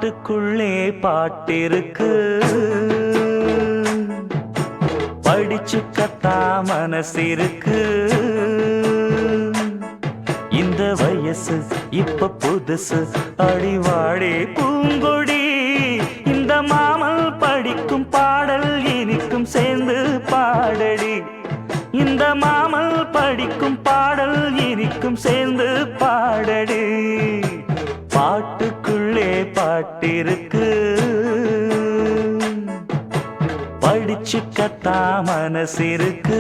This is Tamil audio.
பாட்டுக்குள்ளே பாட்டிருக்கு, படிச்சுக்கத்தா மனசிருக்கு. இந்த வயசு இப்ப புதுசு, அடிவாடி பூங்கொடி. இந்த மாமல் படிக்கும் பாடல் இனிக்கும் சேர்ந்து பாடடி. இந்த மாமல் படிக்கும் பாடல் இனிக்கும் சேர்ந்து பாடடி. பாட்டுக்குள்ளே பாட்டிருக்கு, படிச்சுக்கத்தா மனசிருக்கு.